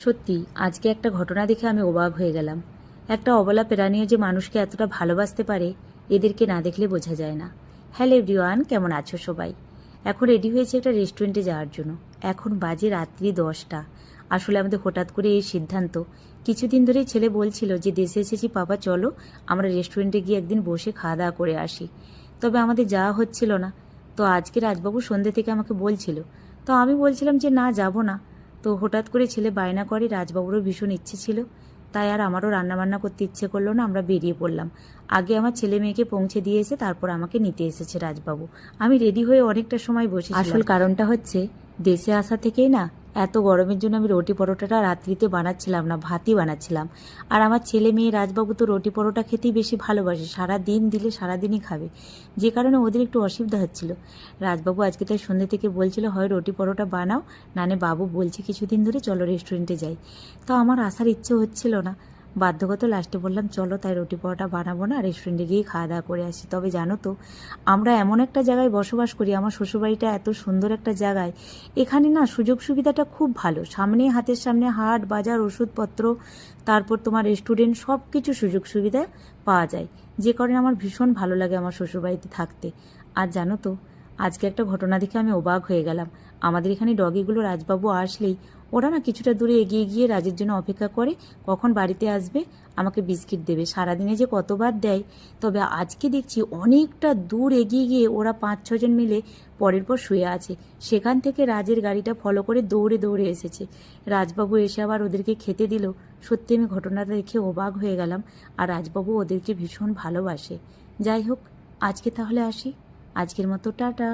সত্যি আজকে একটা ঘটনা দেখে আমি অবাক হয়ে গেলাম। একটা অবলা প্রাণীও যে মানুষকে এতটা ভালোবাসতে পারে, এদেরকে না দেখলে বোঝা যায় না। হ্যালো এভরিওয়ান, কেমন আছো সবাই? এখন রেডি হয়েছে একটা রেস্টুরেন্টে যাওয়ার জন্য। এখন বাজে রাত্রি 10টা। আসলে আমাদের হঠাৎ করে এই সিদ্ধান্ত। কিছুদিন ধরেই ছেলে বলছিল যে দেশে এসেছি পাপা, চলো আমরা রেস্টুরেন্টে গিয়ে একদিন বসে খাওয়া দাওয়া করে আসি। তবে আমাদের যাওয়া হচ্ছিল না। তো আজকে রাজবাবু সন্ধ্যে থেকে আমাকে বলছিল, তো আমি বলছিলাম যে না, যাব না। তো হঠাৎ করে ছেলে বায়না করে, রাজবাবুরও ভীষণ ইচ্ছে ছিল, তাই আর আমারও রান্নাবান্না করতে ইচ্ছে করলো না, আমরা বেরিয়ে পড়লাম। আগে আমার ছেলে মেয়েকে পৌঁছে দিয়ে এসে তারপর আমাকে নিতে এসেছে রাজবাবু। আমি রেডি হয়ে অনেকটা সময় বসে। আসল কারণটা হচ্ছে, দেশে আসা থেকেই না এত গরমের জন্য আমি রুটি পরোটাটা রাত্রিতে বানাচ্ছিলাম না, ভাতই বানাচ্ছিলাম। আর আমার ছেলে মেয়ে রাজবাবু তো রুটি পরোটা খেতেই বেশি ভালোবাসে, সারা দিন দিলে সারাদিনই খাবে, যে কারণে ওদের একটু অসুবিধা হচ্ছিল। রাজবাবু আজকে তাই সন্ধ্যে থেকে বলছিল হয় রুটি পরোটা বানাও, নানে বাবু বলছে কিছুদিন ধরে চলো রেস্টুরেন্টে যাই। তো আমার আসার ইচ্ছে হচ্ছিল না, বাধ্যগত লাস্টে বললাম চলো, তাই রুটি পরোটা বানাবো না, রেস্টুরেন্টে গিয়ে খাওয়া দাওয়া করে আসি। তবে জানো তো, আমরা এমন একটা জায়গায় বসবাস করি, আমার শ্বশুরবাড়িটা এত সুন্দর একটা জায়গায়, এখানে না সুযোগ সুবিধাটা খুব ভালো, সামনে হাতের সামনে হাট বাজার, ওষুধপত্র, তারপর তোমার রেস্টুরেন্ট, সব কিছু সুযোগ সুবিধা পাওয়া যায়, যে কারণে আমার ভীষণ ভালো লাগে আমার শ্বশুরবাড়িতে থাকতে। আর জানো তো, আজকে একটা ঘটনা দেখে আমি অবাক হয়ে গেলাম। আমাদের এখানে ডগিগুলো রাজবাবু আসলেই ওরা না কিছুটা দূরে এগিয়ে গিয়ে রাজের জন্য অপেক্ষা করে, কখন বাড়িতে আসবে, আমাকে বিস্কিট দেবে। সারাদিনে যে কতবার দেয়, তবে আজকে দেখছি অনেকটা দূর এগিয়ে গিয়ে ওরা 5-6 জন মিলে পরের পর শুয়ে আছে। সেখান থেকে রাজের গাড়িটা ফলো করে দৌড়ে দৌড়ে এসেছে। রাজবাবু এসে আবার ওদেরকে খেতে দিল। সত্যি আমি ঘটনাটা দেখে অবাক হয়ে গেলাম। আর রাজবাবু ওদেরকে ভীষণ ভালোবাসে। যাই হোক, আজকে তাহলে আসি। আজকের মতো টাটা।